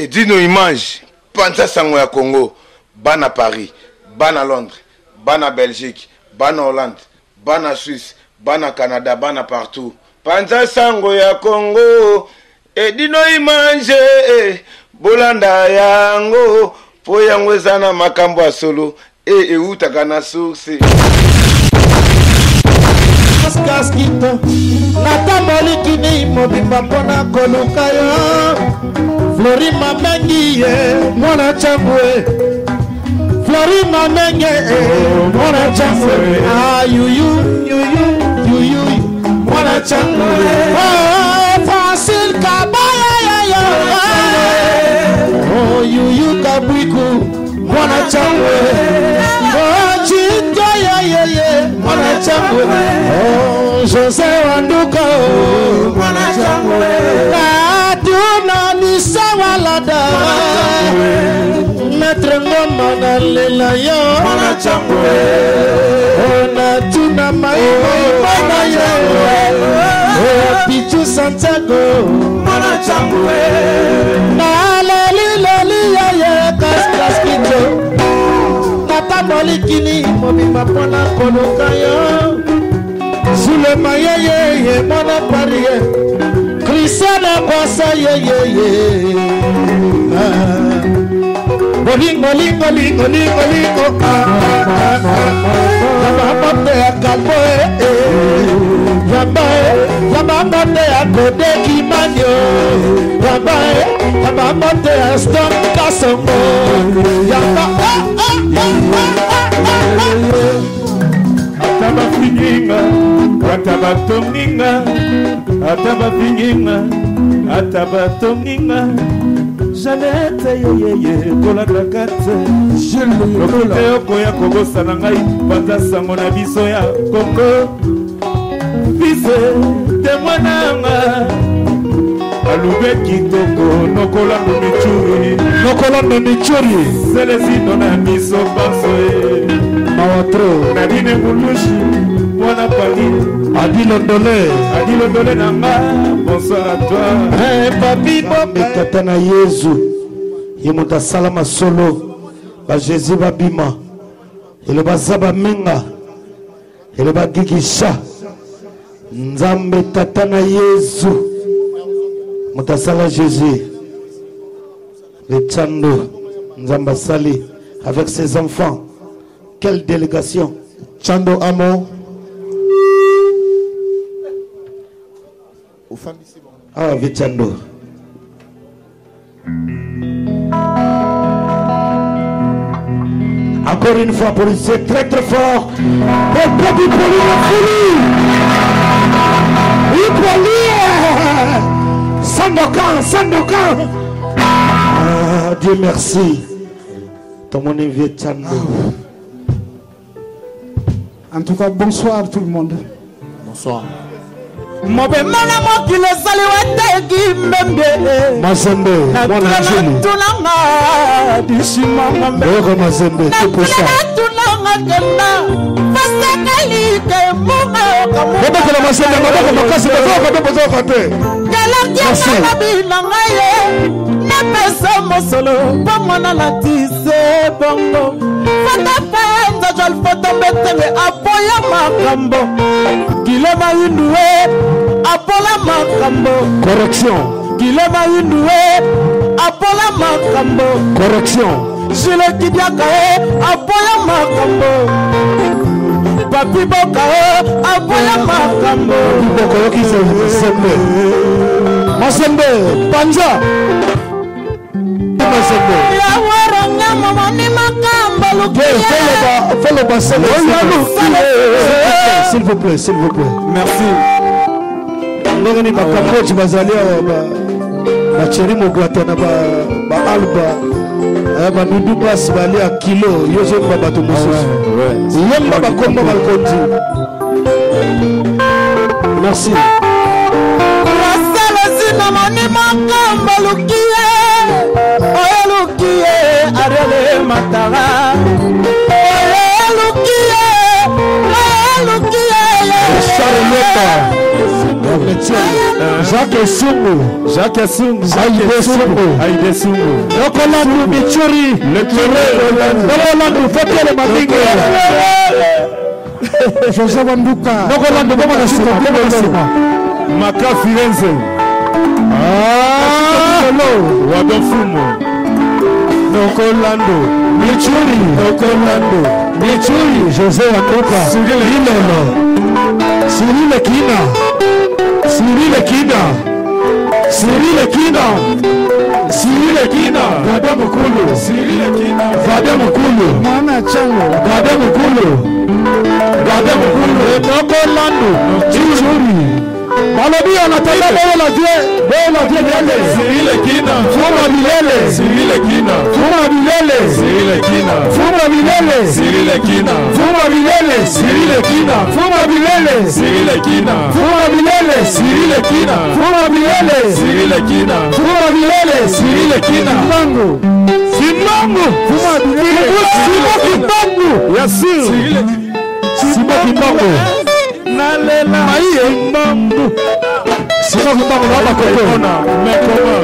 Et dino image, Panza Sango ya Congo, bana Paris, bana Londres, bana Belgique, bana Hollande, bana Suisse, bana Canada, bana partout. Panza Sango ya Congo, et dino image, bolanda yango, po yango zana makambo solo, et utakana source. Kaskito natamoli kini mobimba pona koluka yo Flori mamengi ye mwana chambwe Flori mamengi mwana chambwe ah yuyu mwana chambwe oh facile kabaya ya oh yuyu kabwiku mwana chambwe oh chito ye mwana chambwe oh Jose Wanduka mwana chambwe katuna ni sawalada Maître Ngoma na lela yo mwana chambwe oh na tuna mai mwana yo oh Pichu Santiago mwana chambwe na leli ya kaskito Molikini mobimba pona koluka yo Sule mayeye mona parie Christiana kwasa ye Bolingo Yamamote ya kalbo Yamamote ya kode kimanyo Yamamote ya stop kasongo Atabatonginga Janete yeye kola kakate Lokite yoko ya kogosa na ngai Panza Sango na biso ya Kongo Bise temwananga Alube kitoko Nokolando michuri Selezino na miso basoe Mawatro Nadine mulushi Mwana pali Adilo Ndole nanga Bonsoir à toi Papi Bekatana Yezu Yemuta salama solo Ba Jésus babima Ele bazaba minga Ele bagikisha Nzambe tatana Yezu Mutasala Jésus Le Tchando Nzamba Sali avec ses enfants. Quelle délégation. Tchando Amo. Ah, Vichando. Encore une fois, policier très très fort. Et Papi Poli la folie. Oui, Poli. Sandokan. Ah, Dieu merci. Ton mon invité Tchando. En tout cas, bonsoir tout le monde. Bonsoir. Mobe mana mokile sali wategi mbembe Mazembe, mwana njili tunanga dishima ngombe Boko Mazembe, tupo sa tunanga kenda Fasakali ke munga kamu Boko la Mazembe, maboko makasi Boko kote Galaki ya binanga ye Nepesa mosolo Pamwana latise bongo Fata penza jol foto betenge Apoya makambo Gilema Hindoué, Apola Makambo. Correction. Gilema Hindoué, Apola Makambo. Correction. Gile Kidiakae, Apola Makambo. Papi Bokae, Apola Makambo. Boko Yoki Sembe. Mazembe, Panza. Mazembe. Yawaranga mamani Makambo Lukia. Fais le bassin. S'il vous plaît. Merci. Ndenge ni bakakochi bazalia bacheri mogwata ba alba ba nudu bas balia kilo yozo babato mosusu yemba bakomba balkonzi. Merci. Rasala sina mani Makambo Lukia. Oye Lukia arele matara. Oye Lukia. Charlotte. Jacques Sungu. Jacques Sungu. Aïdé Sungu. Yokolando Michuri. Le curé. Yokolando Fatiele Mandingue. José Wanduka. Yokolando Boma na Sima. Maka Firenze. Wadofumo. Yokolando Michuri. Yokolando Michuri. José Wanduka. Cyril Kina. Cyril Kina. Cyril Kina. Cyril Kina. Gade Mukulu. Cyril Kina. Gade Mukulu. Mwana Chango. Gade Mukulu. Gade Mukulu. Yokolando Michuri. Malobi anataka bora la vie milele. Cyril Kina. Fuma milele. Cyril Kina. Fuma milele. Cyril Kina. Fuma milele. Cyril Kina. Fuma milele. Cyril Kina. Fuma milele. Cyril Kina. Fuma milele. Cyril Kina. Fuma milele. Cyril Kina. Fuma milele. Cyril Kina. Simbangu. Simbangu. Fuma milele. Simba Kimbangu. Yassir. Simba Kimbangu. Nalela. Aïe. Mambo. Simba Kimbangu na bakoto.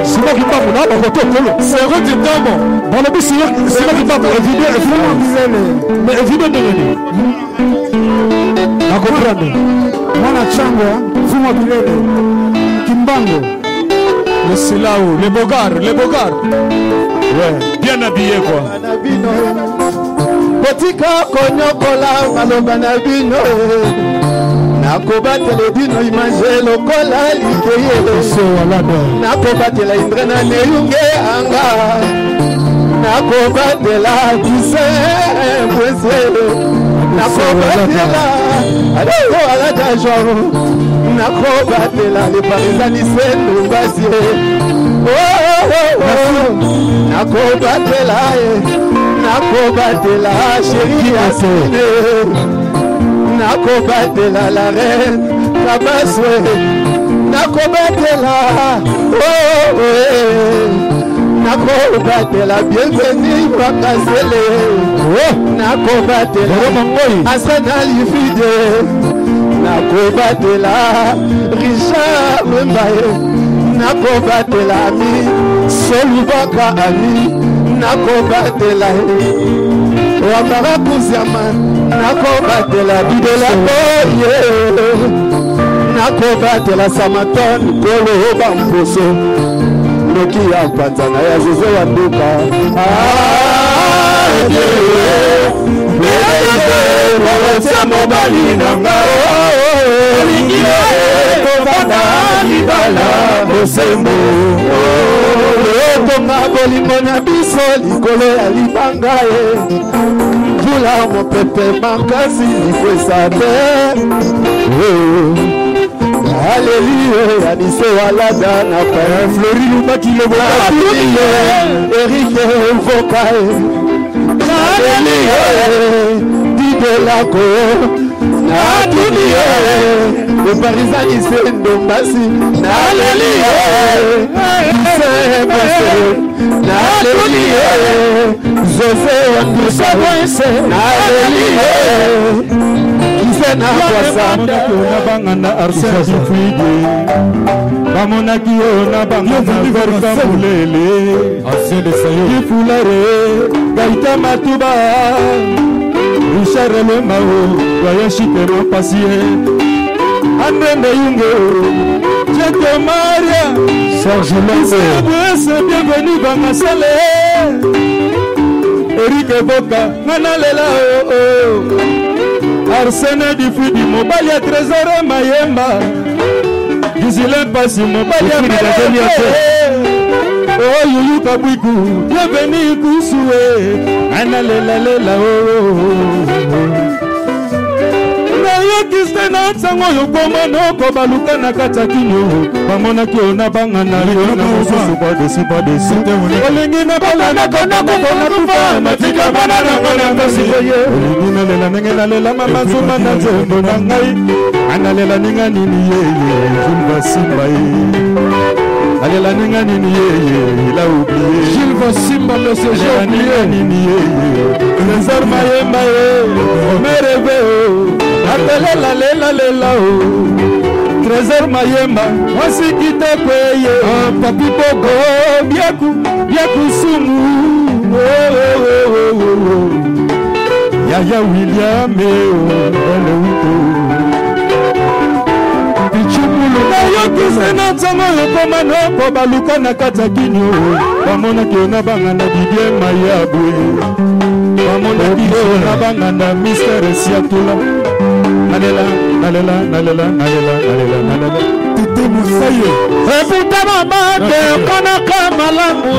Simba Kimbangu na bakoto kolo. C'est route tambo. Balobi Simba Kimbangu évident Fuma milele. Mais évident de venir. Nakomprendre. Mwana Changwa, Fuma milele. Kimbangu. Le Silao, les Bogards. Ouais, bien habillé quoi. Botika konyokola maloba na bino nakobatela bino image lokola likeyele nakobatela indre na neyunge anga nakobatela kise mwesele nakobatela adeko alata joro nakobatela le parisani sendo basie nakobatela nakobatela chérie Asine nakobatela la reine Kabaswe nakobatela nakobatela bienvenue Bakasele nakobatela Asana Lifide nakobatela Richard Membaye nakobatela ami Solubaka ami nakobatela wambara kuziama nakobatela bidola boye nakobatela samaton kolo bamposo noki ya panzana ya José Wanduka mobali nanga kovanda libala bosembo tonga bolingo na biso likolo ya libanga ye vula mopepe makasi likwesa te aleluya yanise walada na pere flori lubaki leboaie erike voka aleluya didelako Natulie, le parisani c'est ndombasi. Nalelie, c'est Nalelie, José Wanduka. Nalelie, c'est Nakwasa. Nabangana Arsène Difouidi. Bamonaki ona bangana Gorka Moulele. Ancien de Sayo. Difulare, Gaïta Matouba. Richard le Mao, voyage super patient. André Neyungo, Jete Maria, Serge Lance, bienvenue Bangasale. Eric Boka, Nanalela, Arsène Difouidi, Mobali à Trésor Mayemba. Gisilin Passi, Mobali à Trésor. Oh, Youyou Kabouikou, bienvenue Koussoué. Analela lela oh. Na yokiste na sango yokoma no ko baluka na katakino. Bamona ki ona banga na yo na mususu ba desi. Olingi na balana kona tufa matika banana kona kasi ye. Olingi na lela nengena lela mama zuma na zondo na ngai. Analela ninga nini ye Jules Simba ye. Alela ninga nini ye il a oublié. Jules Simba le séjour nini ye. César Mayemba ye. Mereve o. Apelela lela lela o. Trésor Mayemba mwasi kitoko ye papi boko biaku sumu Yaya William ele wito Pichukulu na yokise na ntango yokoma noko baluka na kati ya kinyo bamonaki na banganda Didier Mayabwe bamonaki na banganda Mister Siatula nalela Tete Moussaye eputa mama te konaka malamu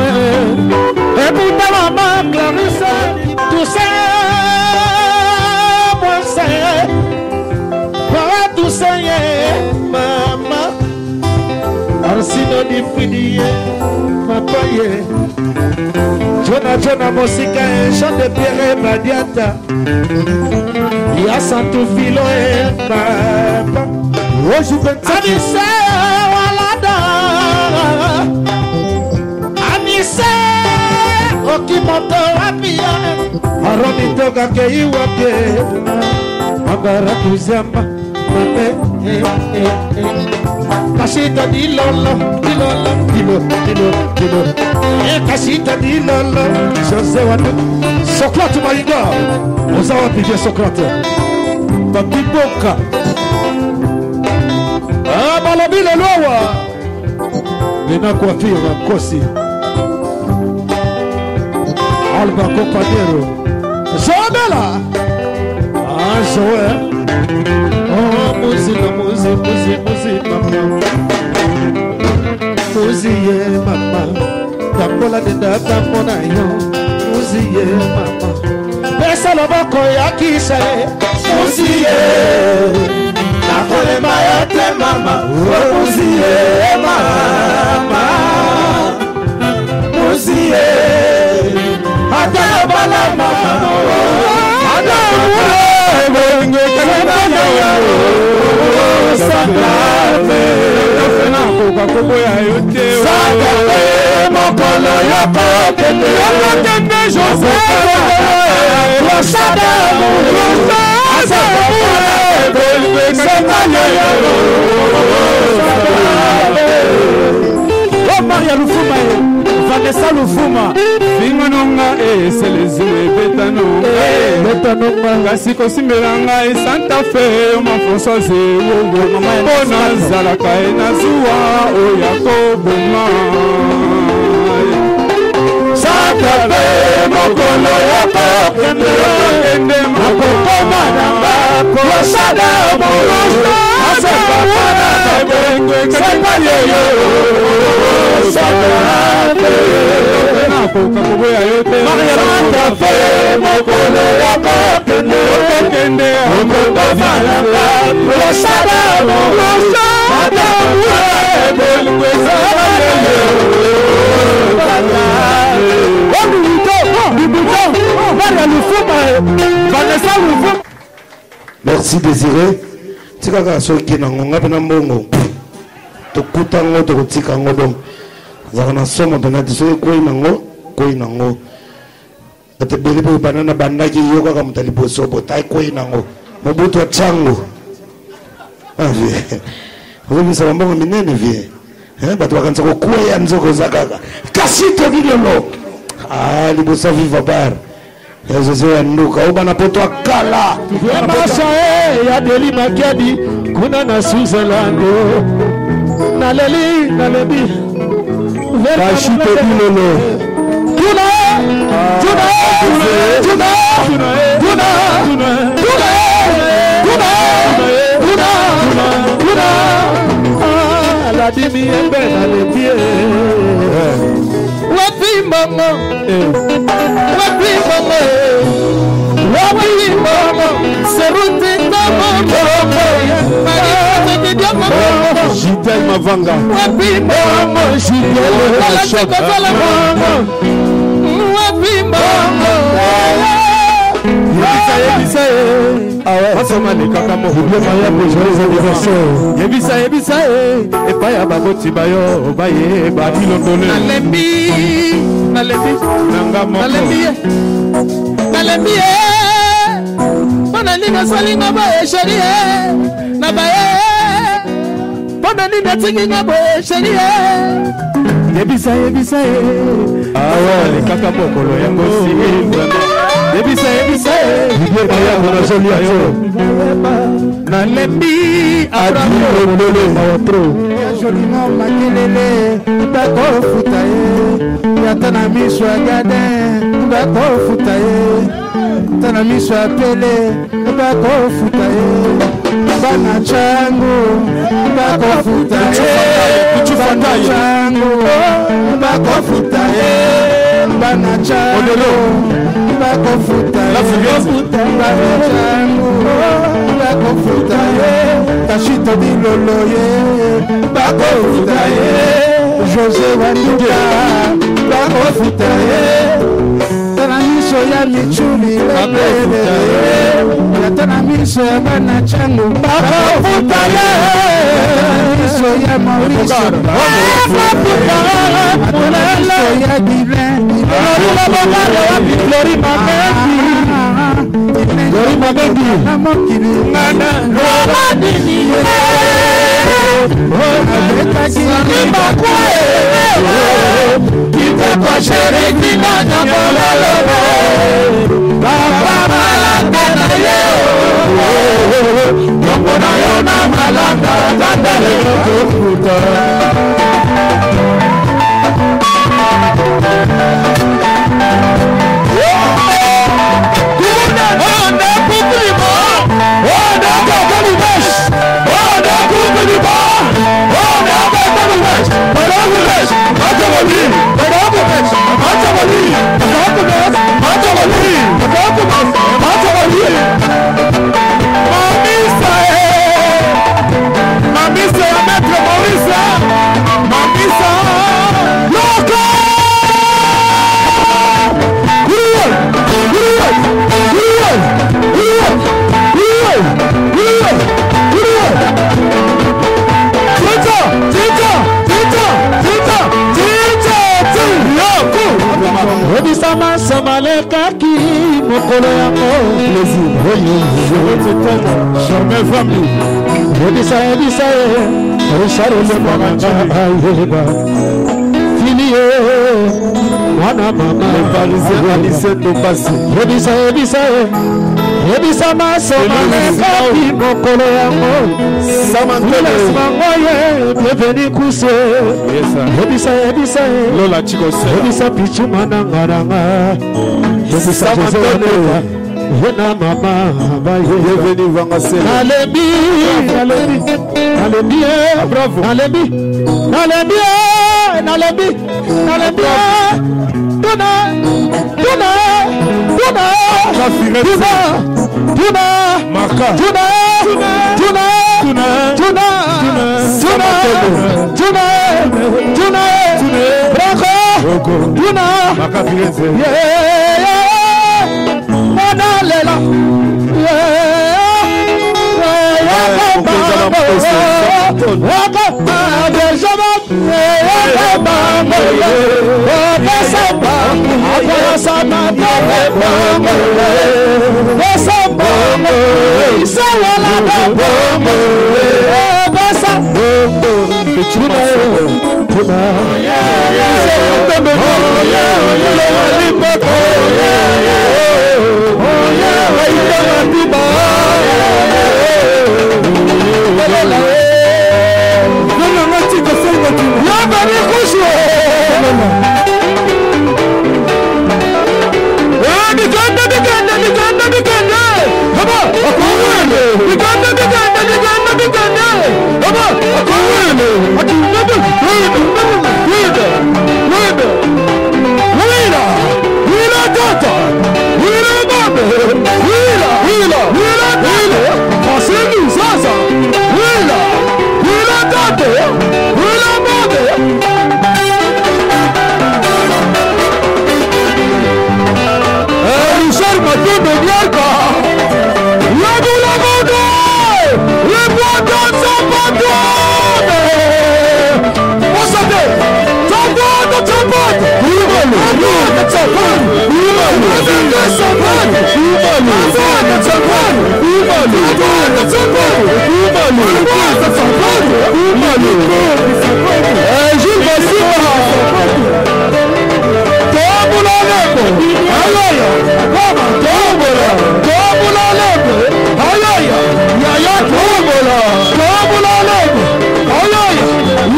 eputa mama Clarisse tout ça tout ça mama Arsino di Fridier papa ye Jona Mosika Jean de Pierre Badiata ya Santo Filo papa Anissa Walada Anissa Okimoto Apia Aroni Toga Keiwake Magara Kuzamba Kasita di lolo Kasita di lolo José Wadu Socrate Maïga Ozawa Pidie Socrate Papi Boka Balobi le loa Lena Coiffure Kosi Alba Compadero Joabela Joël Oh, musique, maman. Tambola de data, mon aïon. Musique, maman. Pesa le boko ya kise. Musique. La kole mayote, maman. Musique, maman. Musique. Adala bala, maman. Adala. Maria Lufuma, Vanessa Lufuma, Fingononga c'est les yeux bétano, Gasiko Simeranga et Santa Fe, ma Françoise, Bona Zalaka et Nazua, Oyako Boma. Santa Fe, Mokolo Yako, Kende, Mokoko Madamba, Kosada, Morosa, Asapana, Sepayo, Santa Fe, Mokolo Yako, Kende, Mokoko Madamba, Kosada, Morosa, Merci Désiré. Tika soki nango ngapena mbongo. Tokuta ngo tokotika ngo donc. Zakana somo penati soki koi nango. Ate belipo banana bandaki yoka kama taliboso botai koi nango. Mobutu chango. Ah vie. Vous savez mbongo minene vie. Bato bakanza ko kuya nzoko zakaka. Kasito dilolo. Ah libosa viva bar. José Nduka ubana poto akala masha ya deli makiadi kuna na Switzerland naleli kashito dilolo tuna la dimi embe nalebi wapi mama Jitel Mavanga Yebisa epa ya bakoti bayo baye babilondole nalembi Mona linga salinga baye chérie na baye na tinga boye chérie. Yebisa awa le kaka mokolo yango simba. Yebisa yango na joli ayo. Na lembi adulolo maotro. Joli no makelele bako futaye. Yatana miswa gade bako futaye. Tana miswa pele bako futaye. Bana changu bako futaye. Bana changu bako futaye. Bana changu bako futaye. Bana changu bako futaye. Tashito diloloye bako futaye. José Wanduka bako futaye. Tana miso ya michuli lebele. Tana miso ya bana changu bako futaye. Tana miso ya Mauricio bako futaye. Tana miso ya Dylan Glory Mabendi Namokili Nana Romadini Kitako sheriki na nyambololo Baba malanga na yeo Yongo na yona malanga Tandale kukuta Samalekaki mokolo yango plaisir jamais famille Yebisa Richard le manga ayeba fini wana mama le parisien Alice to passer Yebisa Samalekaki mokolo yango samantele mangoye bienvenue kuse Yebisa Lola Chikose Yebisa pichu manangaranga Yebisa Samatele Yena mama baye bienvenue vangasela Nalebi bravo Nalebi Tuna Maka Tuna Bravo Tuna Maka Firenze Manalela Jules Basima Tombola Lebo Ayaya Mama Tombola Tombola Lebo Ayaya Yaya Tombola Tombola Lebo Ayaya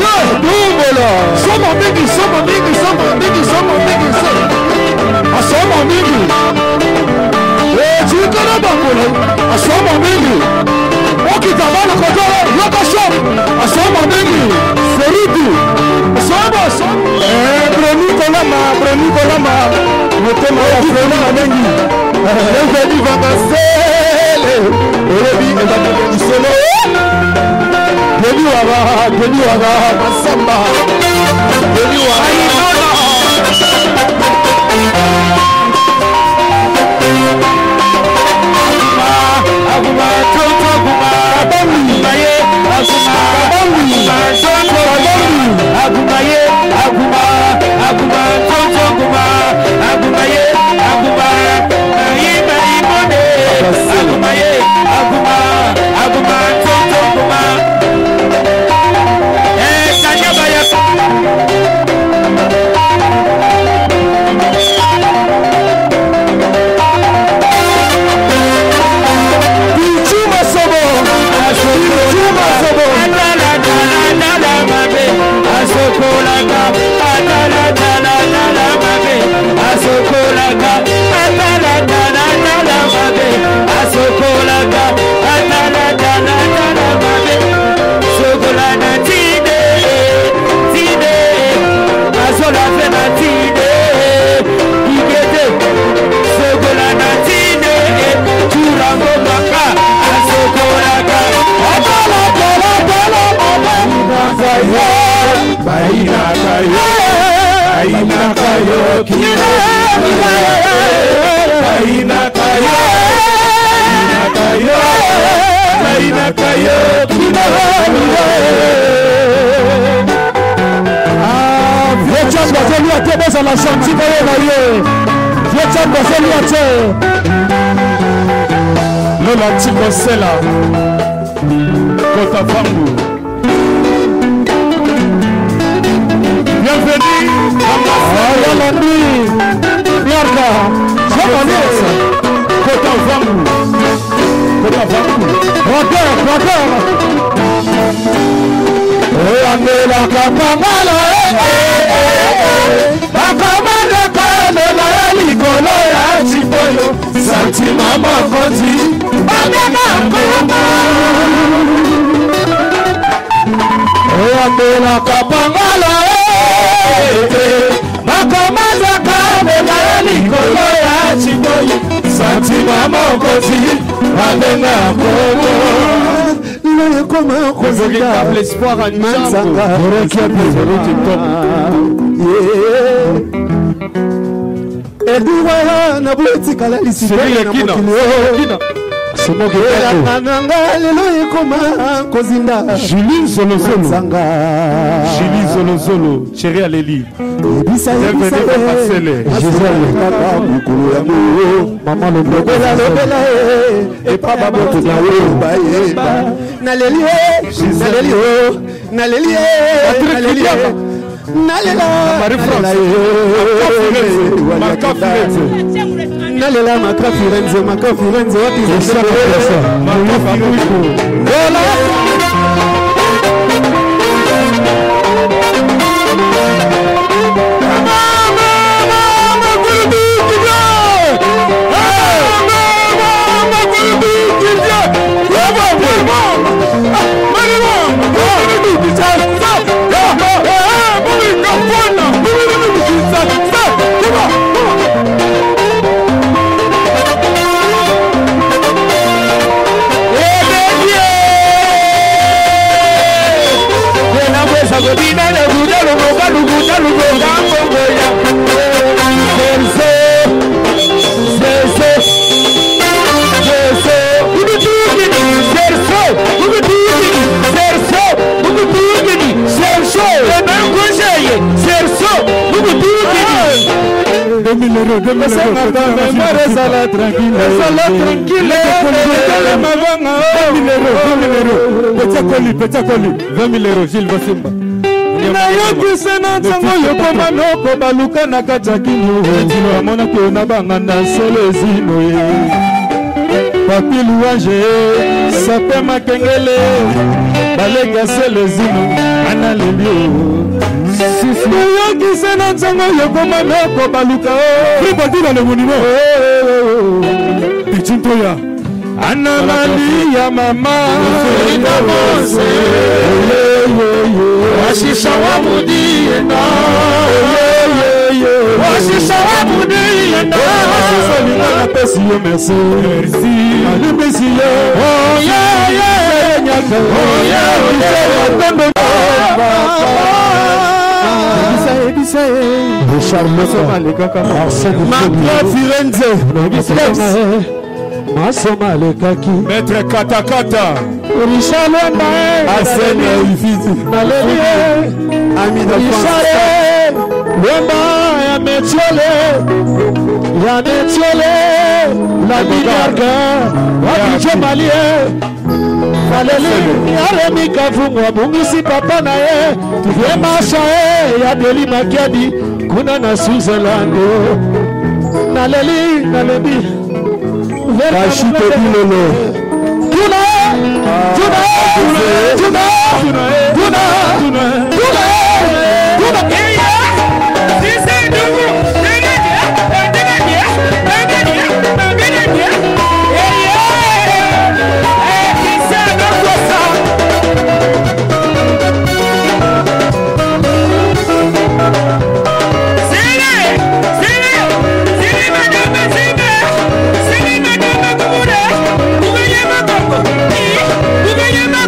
Ya Tombola Sama Bigi Sama Bigi Sama Bigi Sama Bigi Sama Bigi Chikana Bangola Sama Bigi Okitabana Kotola Yaka Shop Sama Bigi Seridu Sama Breni Kolama Motema ya Breni Amengi Evedi Vangasele Ebi Ebaka Isolo Geni Waga Masamba Geni Waga Aguma Toto Aguma Bambi Maye Aguma Bambi Toto Bambi Aguma Ye Aguma Toto Aguma Aguma Ye Aguma Maye Mone Aguma Ye Aguma Toto Aguma Kanya Baya la chantier Lola Tikosela Kota Fangu. Bienvenue à Yolandi Biarka Japonese Kota Fangu Rocker Amela Kapamala Akamana Kanola Likolo ya Chipoyo Santi Mama Konti Amena Koma Amela Kapamala Akamana Kanola Likolo ya Chipoyo Santi Mama Konti Amena Koma Le véritable espoir à Nzanga Edouard Nabouti Kalali Sibéria Julie Zolozolo Chérie Alélie Bienvenue Papa Sele Maman le et Papa Nalela Maka Firenze what is 2000 euros. Ezala tranquille. 20 000 euros. Gilles Basimba. Nayokisa na ntango yokoma noko baluka na kati ya kinyo. Amonaki ona banganda solo ezino ye. Papi louange Sape makengele Balega sele zino Ana lelio Yokise na ntango yokoma noko baluka Fribadi na le monimo Pichintoya Ana Malia mama Ina mose Washisha wabudi ena Washisha wabudi ena Washisha pesi yo merci Allez merci yo Oh yeah yeah Nyaka Oh yeah Masoma lekaki Maître Katakata Richard Lomba Arsène Ifiti Nalélie Ami de France Lomba ya Metiole Ya Metiole La Bilarga Wabijo Malie Nalélie Yaremi Kafungu Wabungisi papa na ye Tuvie masha ye Ya Deli Makiadi Kuna na Suzalando Nalélie Nalélie Rachite Bilolo Tuna Tuna Tuna Tuna Tuna Tuna Tuna We're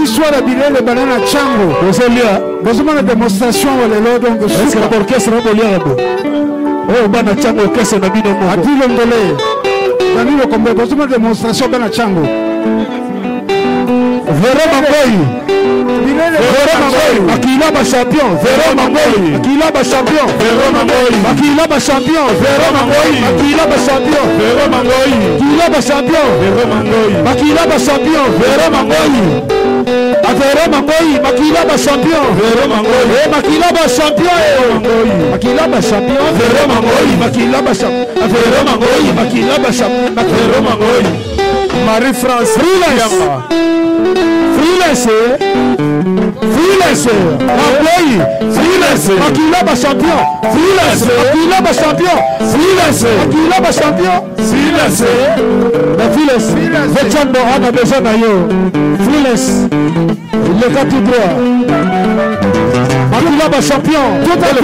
Histoire d'habiller les bananes à Tchango. Vous avez une démonstration donc est-ce que l'orchestre va lire oh bana Tchango orchestre na bino mo ati longole dani le combo vous avez une démonstration bana Tchango Véro Mangoyi Véro Mangoyi Makila ba champion Véro Mangoyi Makila ba champion Véro Mangoyi Makila ba champion Véro Mangoyi Makila ba champion Véro Mangoyi Makila ba champion Véro Mangoyi Makila ba champion Véro Mangoyi Véro Mangoyi Makila ba champion Véro Mangoyi Makila ba champion Makila ba champion Véro Mangoyi Makila ba champion Véro Mangoyi Makila ba champion Véro Mangoyi Marie-France Freelancer Mangoyi Freelancer Makila ba champion Freelancer Makila ba champion Freelancer Makila ba champion Freelancer la Freelancer Vechando ana besoin na yo Freelancer le gars tout droit Makila ba champion tout à fait le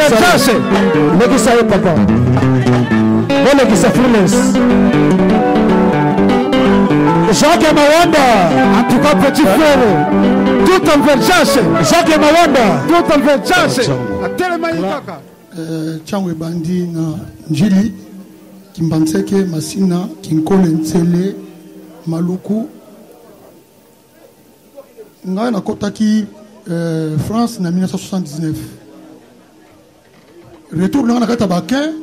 qui ça papa le qui ça Freelancer Jacques Mawanda, en tout cas petit frère, tout en vergence. Jacques Mawanda, tout en vergence. Tchango bandi na njili Kimbanseke Masina Kinkole Ntsele Maluku ngai na kotaki France na 1979 retour na kata bakin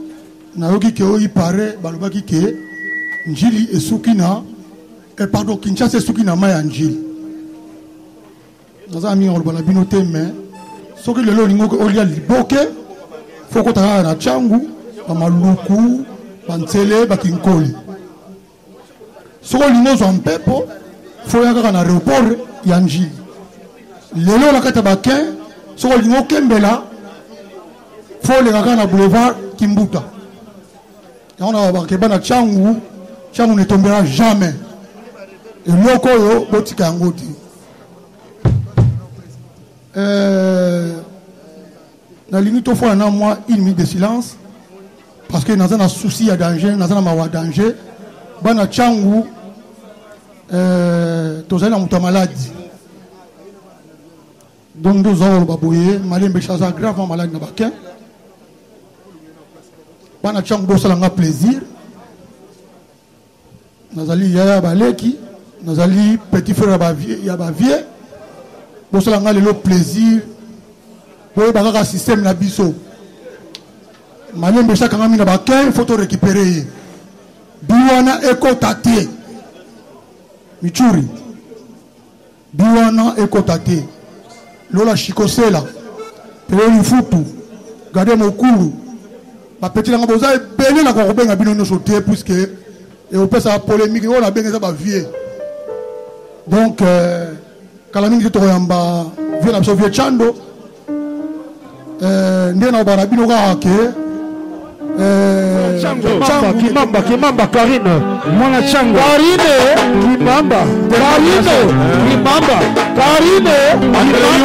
na yoki ke o ipare balobaki ke njili esukina pardon Kinshasa esukina maya njili naza mi on bala bino teme soki lelo lingo ko olia liboke foko ta na Tchangu Maluku Bantsele Bakinkoli soko lingo zo mpepo fo ya kaka na aéroport ya njili lelo na kata bakin soko lingo kembela fo le kaka na boulevard Kimbuta ya on a bakeba na Tchangu ne tombera jamais et loko yo botika ngoti na limite fois na moi 1 minute de silence parce que dans un souci à danger dans un mawa danger bana Tchangu tozali na muta maladie donc nous avons baboye malembe chaza gravement malade na bakin bana Tchangu bosalanga plaisir nazali yaya baleki nazali petit frère ya ba vie bosalanga le plaisir pour bakaka système na biso malembe chaque ngami na bakin photo récupérer biwana eko tate michuri biwana eko tate lola shikosela pelo futu gade mokuru ba petit langa boza ebele na ko benga bino no sauter puisque et au pesa polémique on a benga ça ba vie donc kalamingi to yamba vie na so vie chando ndena bara bino ka ke Kimamba Karine Mwana Tchango Karine Kimamba Karine Kimamba Karine Kimamba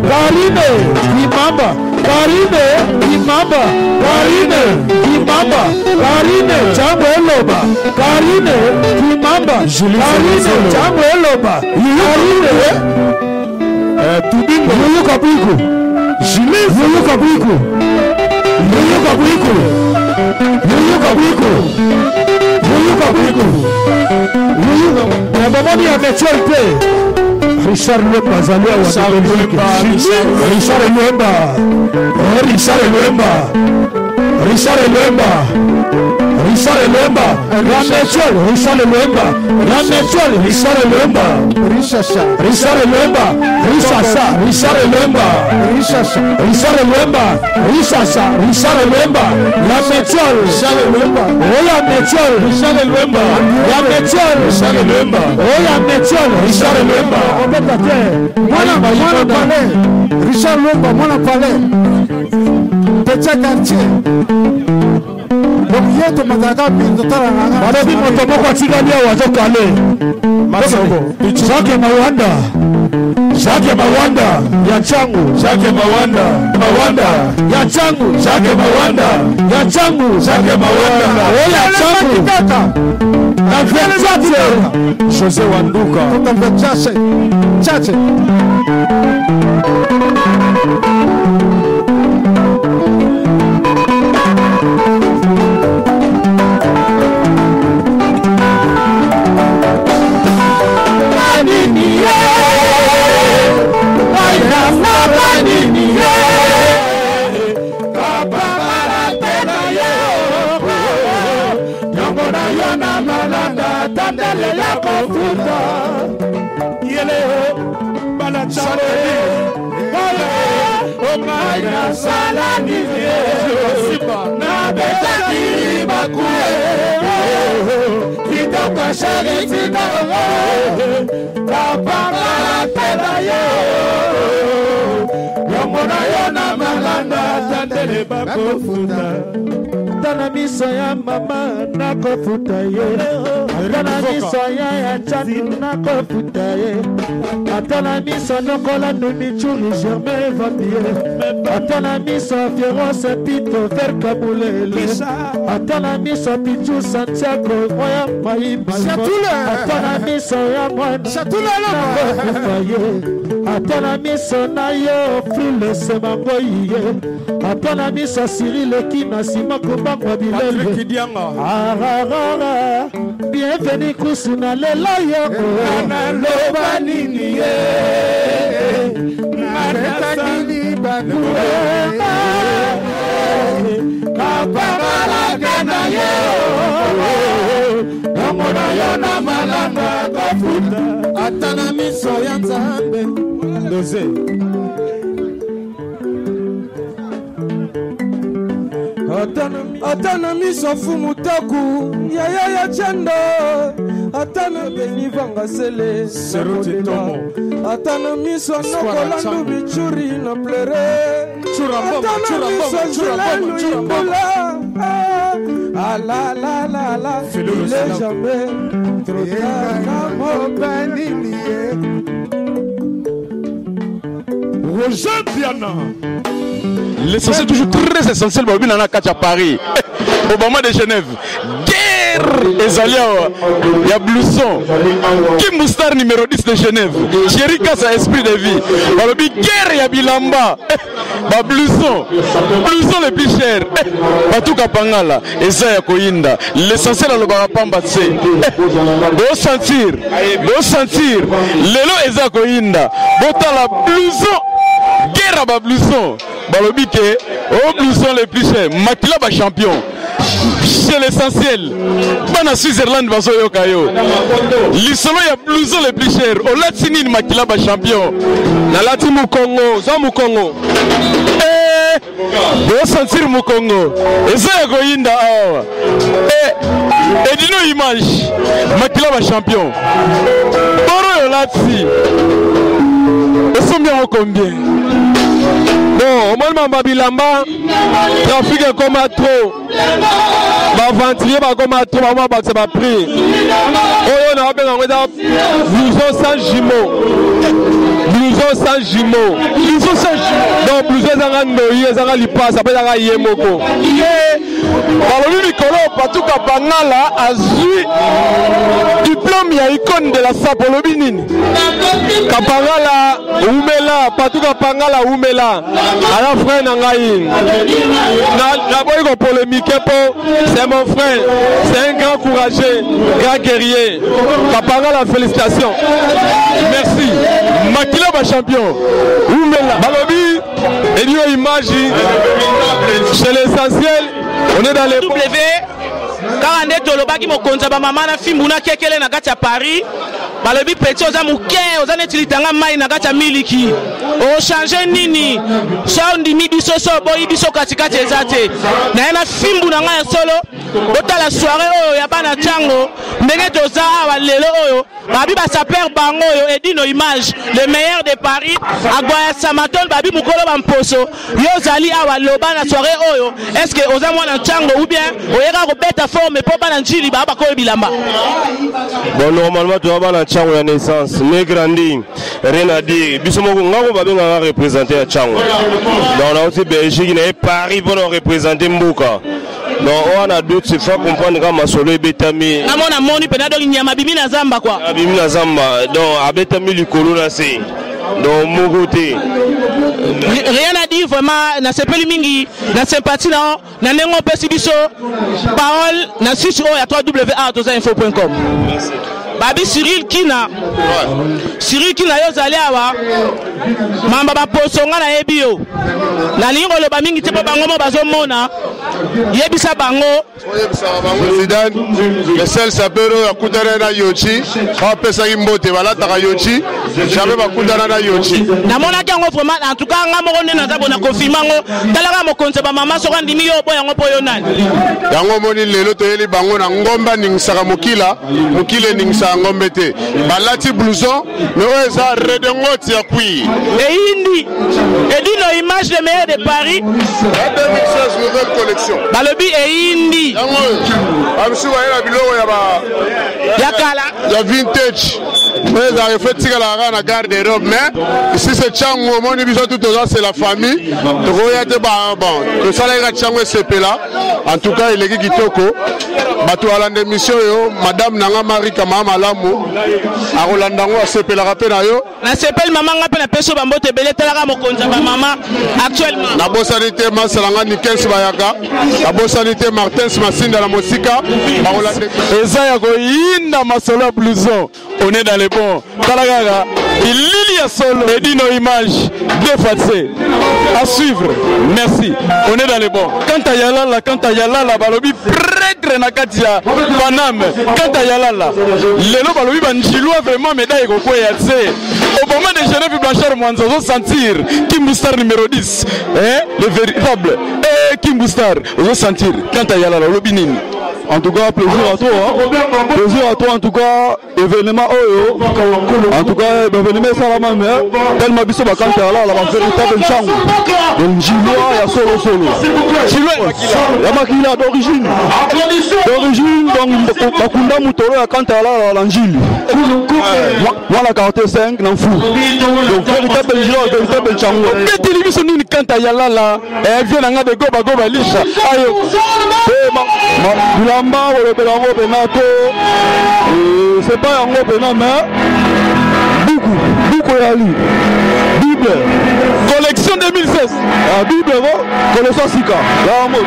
Karine Kimamba Karine Kimamba Karine Kimamba Karine Tchango Eloba Karine Kimamba Karine Tchango Eloba Karine Tubingo Yuyu Kabriku Jules Yuyu Kabriku Yuyu Kabriku Yuyu Kabriku Yuyu Kabriku Yuyu Kabriku Yuyu Kabriku Richard Luemba azali awa Richard Luemba Richard Luemba, mon palais, petit quartier. Jacques Mawanda ya changu Jacques Mawanda ya changu Jacques Mawanda ya changu Jacques Mawanda ya changu na Versace José Wanduka na Versace chache Atana miso ya mama nakofuta ye Atana miso ya chani nakofuta ye Atana miso nokola numichuri Germain Vapier Atana miso Fiero Pito Verkabulele Atana miso Pichu Santiago Moya Maïba Atana miso ya mwana nakofuta ye Atana miso na yo Flule Semangoyi ye Atana miso Cyril Kina Simako Bangwa Bilele bienvenue kusuna lelo yoko na loba nini ye nareta nini bakure kapamala gana ye namona yo na malanga kafuta atana miso ya nzambe doze Atana miso fumutaku ya chendo Atana beni vanga sele Serotitomo Atana miso nokolandu bichuri na plere Atana miso jelenu imbola la il est jamais trop tard Namo beniliye Roger Piana L'essentiel toujours très essentiel pour à Paris. Au moment de Genève. Guerre Ezalia. Il y a Blouson. Kim Moustar numéro 10 de Genève. Thierry Kassa esprit de vie. Balobi guerre ya Bilamba. Ba Blouson. Blouson le plus cher. Batuka Pangala. Ezaya Koyinda. L'essentiel à l'Obarapamba tse. Doit sentir. Lelo Ezaya Koyinda. Bota la Blouson. Guerre à ba Blouson. Balobi ke au Blouson le plus cher. Makila ba champion. C'est l'essentiel. Bana Switzerland baso yo kayo. Lisolo ya Blouson le plus cher. Au Latini Makila ba champion. Na Latini Congo, za mu Congo. Doit sentir mu Congo. Eza ko yinda awa. Et dino image. Makila ba champion. Boro yo Lati. Ils sont bien combien? Bon, au moment où Bilamba, trafic est comme trop. Ma ventilier va comme trop, maman va se prix. Oh, on a bien en Blouson sans jumeaux. blouson sans jumeau. Blouson sans jumeau. Donc blouson ezanga noyi ezanga lipasa pe ezanga yemoko. Balobi mikolo patuka bangala azui diplôme ya icône de la sapo lobi nini. Kapangala umela patuka pangala umela. Ala frère na ngai. Na boy ko polémique po, c'est mon frère. C'est un grand courageux, grand guerrier. Kapangala félicitations. Merci. Makila ba champion. Umela. Balobi et lui image c'est l'essentiel. On est dans les W. Car on est dans le bagi mokonza ba mama na fimbuna kekele na kati ya Paris. Balobi petit oza muke oza netilitanga mai na kati ya miliki. O changer nini? Sound midi soso boyi biso katikati ezate. Na ena fimbuna nga ya solo. Ota la soirée ya bana chango. Ndenge toza wa lelo oyo. Babi ba saper bango yo Edino image le meilleur de Paris. Agwaya Samaton babi mukolo ba mposo. Yo zali awa loba na soirée oyo. Est-ce que oza mwana chango ou bien oyeka ko beta forme po bana njili ba ko bilamba. Bon normalement tu vas bana chango ya naissance, ne grandi, rien à dire. Biso moko ngako ba benga représenter ya chango. Donc on a aussi Belgique et Paris pour représenter Mbuka. Donc on a d'autres c'est faut comprendre quand masolo betami. Amona moni penado nyama bimi na zamba quoi. Bimi na zamba. Donc abetami likolo na se. Donc mon côté rien à dire vraiment na sepeli mingi na sympathie na nengo pesi biso parole na site ya www.artosainfo.com. Babi Cyril Kina yo zali awa mamba ba posonga na ebio na lingo lo ba mingi te po bango mo bazomona yebisa bango Zidane le seul sapero ya kutana na Yochi ba pesa imbote balataka Yochi jamais bakutana na Yochi na mona ki yango vraiment en tout cas nga moko nde naza bona confirmango talaka mokonze ba mama soko ndimi yo boya ngo boyo nani yango moni lelo toyeli bango na ngomba ningisaka mokile ningisa ngombe te balati blouson mais oyo eza redengoti ya kui eindi Edino image le meilleur de Paris 2016 nouvelle collection balobi eindi yango amisi bayela biloko ya kala ya vintage mais ça refait tika la gare des robes mais ici c'est chango moni biso tout ça c'est la famille tokoya te bon to sala ka chango sepela en tout cas il est kitoko bato alande mission yo madame nanga Marika mama malamu akolanda ngo sepela ka pe na yo na sepel mama nga pe na peso bambote belé talaka mokonza ba mama actuellement na bosanité masalanga ni 15 bayaka na bosanité Martins Masinda la mosika bakolande eza ya koyinda masolo blouson on est dans les bons talaka il y a solo Edino image défacé à suivre merci on est dans les bons quand Yalala balobi prêtre na katia Paname quand Yalala lelo balobi banjilwa vraiment médaille ko ya tse au moment de Genève Blanchard Mwanza zo sentir Kimbustar numéro 10 le véritable Kimbustar zo sentir quand Yalala lobi nini. En tout cas, plaisir à toi. Hein. Plaisir à toi, en tout cas, événement Oyo. En tout cas, événement Salama, mais tellement bisous, quand tu es là, la véritable chango. Donc, Gilois, il y a solo. Gilois, il y a Makila d'origine. D'origine, donc, Bakunda Moutoro, quand tu es là, l'Angile. Moi, la 45, n'en fous. Donc, véritable Gilois, véritable chango. Mais tu dis, quand tu es là, elle vient de Goba, Lisha. Aïe, Bilamba olobela ngo penato c'est pas yango pena mais beaucoup ya li Bible collection 2016 Bible collection sika la mot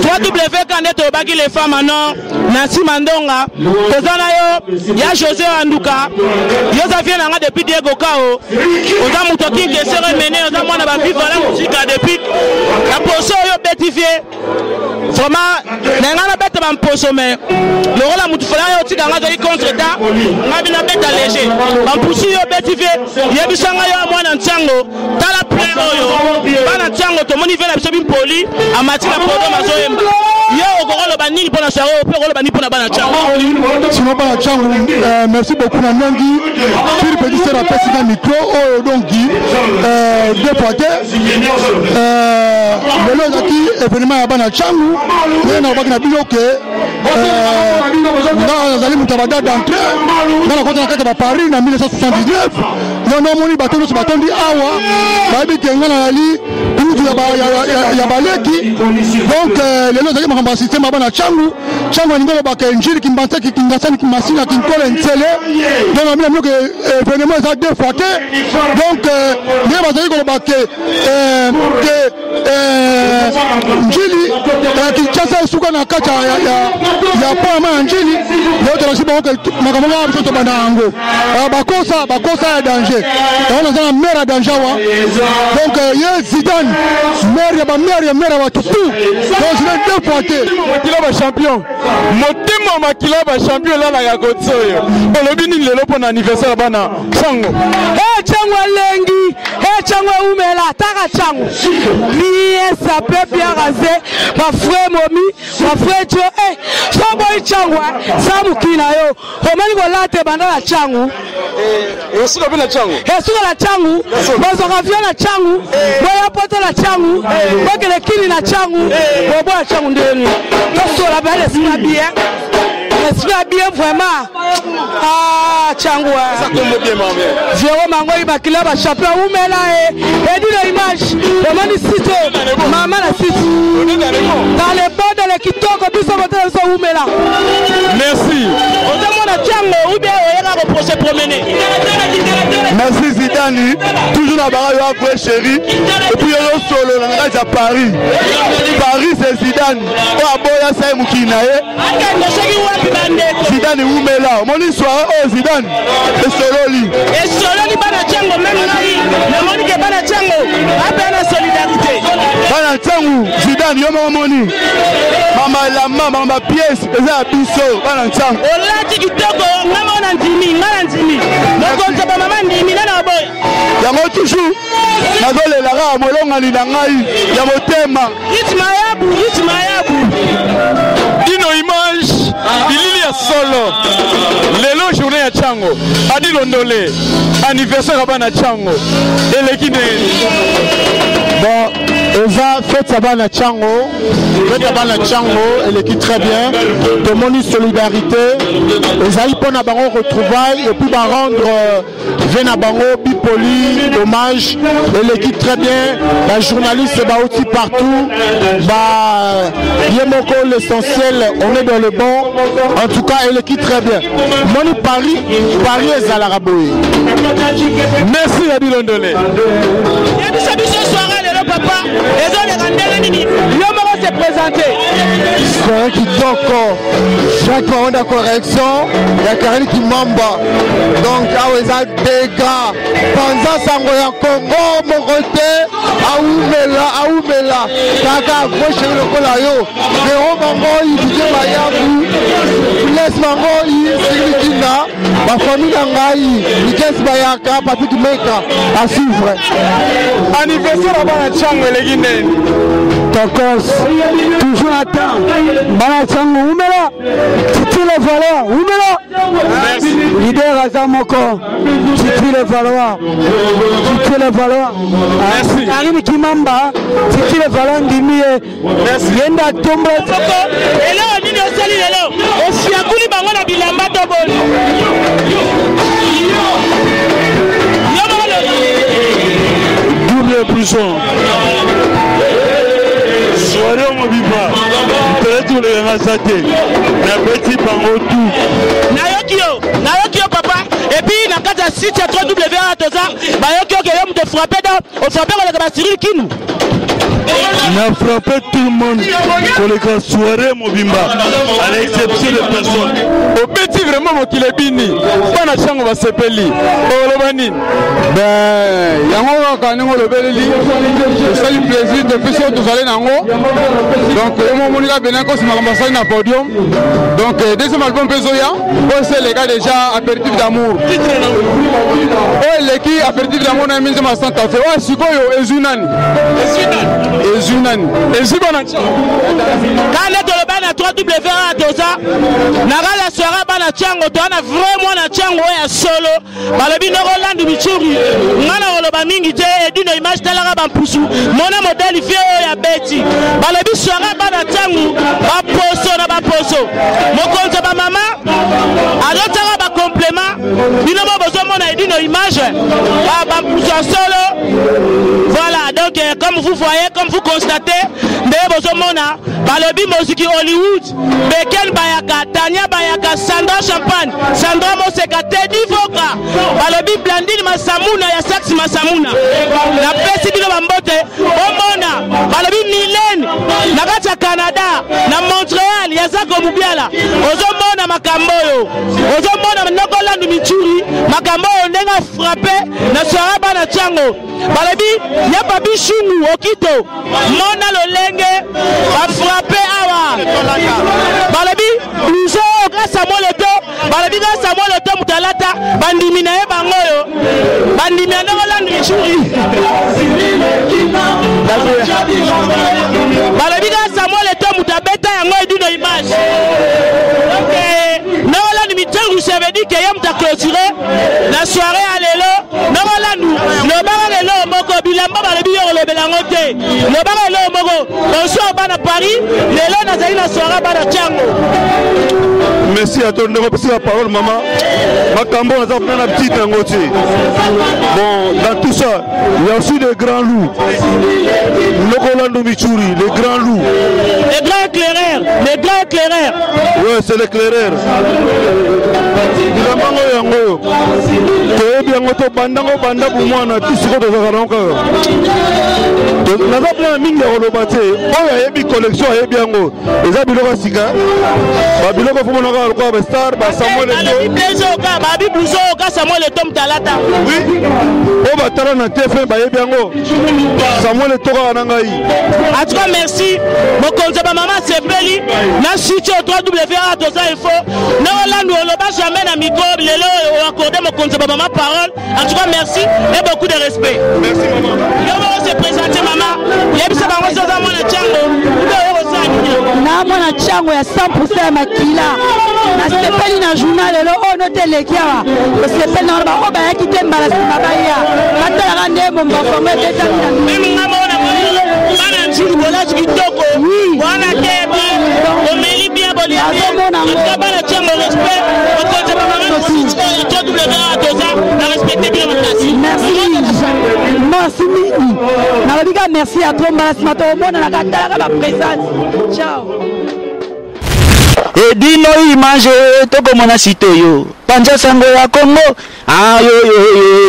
W quand to baki les femmes non Nancy Mandonga tozana yo ya José Anduka yo ça vient nga depuis Diego Kao oza muto ki ke sere mené oza mwana ba vivre la musique depuis la poso yo bétifié vraiment nanga bête ba mposo mais le rôle la mutu fala yo tika nga zali contre ta nga bina bête léger ba pusi yo bétifié yebisanga yo mwana ntsango tala plein oyo bana ntsango to moni vela biso bimpoli amati na prodo mazoyemba yo okolo ba nini pona saro pe okolo ba nini pona bana ntsango sinon bana ntsango merci beaucoup na nangi pour petit sera président micro oyo donc deux fois lelo zaki événement ya bana ntsango na baki na biloke na zali mutabada d'entrée na kota na kata ba Paris na 1979 non moni bato nyonso batondi awa bayebi kenga na yali kutu ya baleki donc lelo ezalaki makambo ya systeme aba na cangu alingi olobaka injili kimbanzaki kingasani kimasina kinkole ntsele donc amina minoke événement eza deux fois te donc ndenge bazali koloba ke njili kinshasa esuka na kati ya po ya ma ya njili leo tolasi bango ke makambo ngaka biso tobanda yango bakosa ya danger yango naza na maire ya danger awa donc ye Zidane maire ya bato tu donc Zidane deux fois te makila bachampion motema makila bachampion elalaka koti oyo olobi nini lelo mpo na anniversaire bana cango cango alengi cango eumela taka cango liye sape bien rasé bafrère momi bafrère jo soboyi cango sa mokili na yo omani kolate banda na cango esuka mpe na cango esuka na cango bozwaka vio na cango boya poto na cango bokele kini na cango boboya cango ndeni tosola bale esika bien vraiment cango Jérôme Mangoi bakila ba champion umela edi na image omani sito mama na sito dans les bords de l'équitoko biso bote so umela merci otamona cango ou bien oyeka ko projet promener merci Zidane toujours na bara yo avoué chéri et puis yo solo na ngaka ya Paris c'est Zidane o aboya sai mukina Zidane umela omoni soirée oh Zidane esololi bana cango même ngai namoni ke bana cango apena solidarité bana cango Zidane yo momoni mama pièce eza biso bana cango olati kitoko ngama na ndimi mokonza ba mama ndimi na boy yango toujours nazolelaka molongani na ngai ya motema ritmayabu dino image bilili ya solo lelo journée ya cango adi londole anniversaire abana cango eleki nini bon eza fête ya bana cango eleki très bien tomoni solidarité ezali mpona bango retrouvaille et puis barendre vie na bango bipoli hommage eleki très bien bajournaliste bauti partout ye moko l'essentiel on est dans le bon en tout cas eleki très bien moni Paris ezalaka boye merci adi londole yebisa biso soirée lelo papa ezoleka ndenge nini yo moko se présenter soirée kitoko chaque ronde ya correction ya Karine Kimamba donc awa eza dega panza sango ya Congo moko te aumela kaka akosheri lokola yo Vero Mangoi Dije Mayabu Bless Mangoi Siglikina bafamille na ngai Nikes Bayaka Patrick Meka à suivre anniversaire abana cango eleki nini Tokos toujours à temps bana cango umela titi le valeur umela leader azamoko titi le valeur merci Karine Kimamba titi le valeur ndimie yenda tombe elo nini osali lelo osiakuli bango na bilamba toboli double puissant soirée mobiba peut-être le rasate na petit bango tout nayoki yo papa et puis na kati ya site ya 3W toza bayoki yo ke yo mte frappé au frappé koleka ba Cyril Kinu n'a frappé tout le monde pour les soirées mobimba à l'exception de personne au petit vraiment mokile bini bana chango ba sepeli oloba nini ben yango ka ningo lobeleli c'est un plaisir depuis ce tous aller nango donc mo monika benako c'est ma na podium donc deuxième album pesoya c'est les gars déjà apéritif d'amour les qui apéritif d'amour na minze ma Santa Fe wa sikoyo ezunani ezibana kane toloba na 3W toza nakala soirée bana cango toana vraiment na cango ya solo balobi noko landi michuri ngana oloba mingi te edino image talaka bampusu mona modèle vie ya beti balobi soirée bana cango baposo na baposo mokonza ba mama alotaka ba complément binomo bozomona edino image bampusa solo. Voilà, donc comme vous voyez, comme vous constatez, ndeye bozomona balobi moziki Hollywood, Beken Bayaka, Tania Bayaka, Sandra Champagne, Sandra Moseka, Teddy Voka, balobi Blandine Masamuna ya Sax Masamuna. Na pesi bino bambote, omona balobi Nilene na kati ya Canada, na Montreal ya Zako Mubiala. Ozomona makamboyo, ozomona Nokolandu Michuri, makamboyo ndenga frappé na soirée na Tchango. Balobi ya Babi Shungu Okito, mona lolenge a frappé awa. Balobi Blouzo grâce à moi le dos, balobi grâce à moi le dos mutalata, bandimi na e bangoyo, bandimi na Nokolandu Michuri. Balobi grâce à moi le dos mutabeta yango edino image. Donc Nokolandu Michuri ça veut dire que yam ta clôturé la soirée à l'élo, Nokolandu le bar lelo moko bilamba balobi yo le belango te. Le bar lelo moko bonsoir bana Paris, lelo nazali na soirée bana Tchango. Merci à ton négo, la parole maman. Makambo on a un petit tangoté. Bon, dans tout ça, il y a aussi des grands loups. Nokolandu Michuri, les grands loups. Les grands éclaireurs, les grands éclaireurs. Ouais, c'est l'éclaireur. Bilamango yango. Toyebi yango to bandango banda bumwana tisiko to zakaranka. Naza plan mingi oloba te. Oyo yebi collection yebi yango. Eza biloko sika. Ba biloko fumona ka lokwa ba star ba Samuel Eto'o. Babi Blouzo ka Samuel Eto'o mutalata. Oui. O ba tala na TF ba yebi yango. Samuel Eto'o na ngai. En tout cas merci. Mokonza ba maman sepeli na site au 3W toza info. Nokolandu oloba jamais na micro lelo o accorder mokonza ba maman parole. En tout cas merci et beaucoup de respect. Merci maman. Yo va se présenter maman. Yebisa bango soza mona Tchango. Ndo yo sani. Na mona Tchango ya 100% ya makila. Na sepeli na journal lelo o note lekia. O sepeli na ba o ba yaki tembala sima ba ya. Matala rande mo mbofongo teta na. Mimi ngamona bana nchini college kitoko. Wana keba. O meli bien boli. Azomona bana Tchango respect. Mokonza ba maman site au 3W toza na respecter bien ma classe. Merci mingi. Na merci à toi Mbala to mona na katala ba présence. Ciao. Edino image toko mona site yo. Panja sango ya Congo. Ah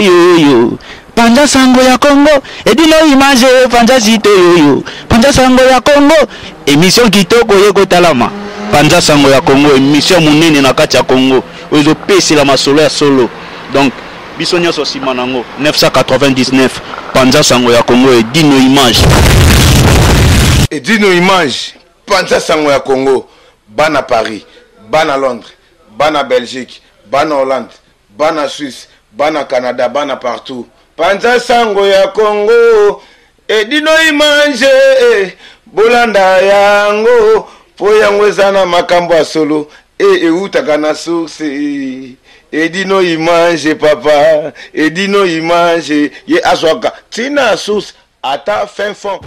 yo. Panja sango ya Congo. Edino image panja site yo. Panja sango ya Congo. Émission kitoko yeko talama. Panja sango ya Congo émission munene na kati ya Congo. Ozo pesi la masolo ya solo. Donc Bisogna Simanango 999 Panza Sango ya Congo et Dino Image. Et Dino Image, Panza Sango ya Congo, Bana Paris, Bana Londres, Bana Belgique, Bana Hollande, Bana Suisse, Bana Canada, Bana partout. Panza Sango ya Congo et Dino Image, Bolanda yango, Poyango zana makambo ya solo, et utakana source. Edino image papa, Edino image, ye aswaka, tina sus, ata fin fond.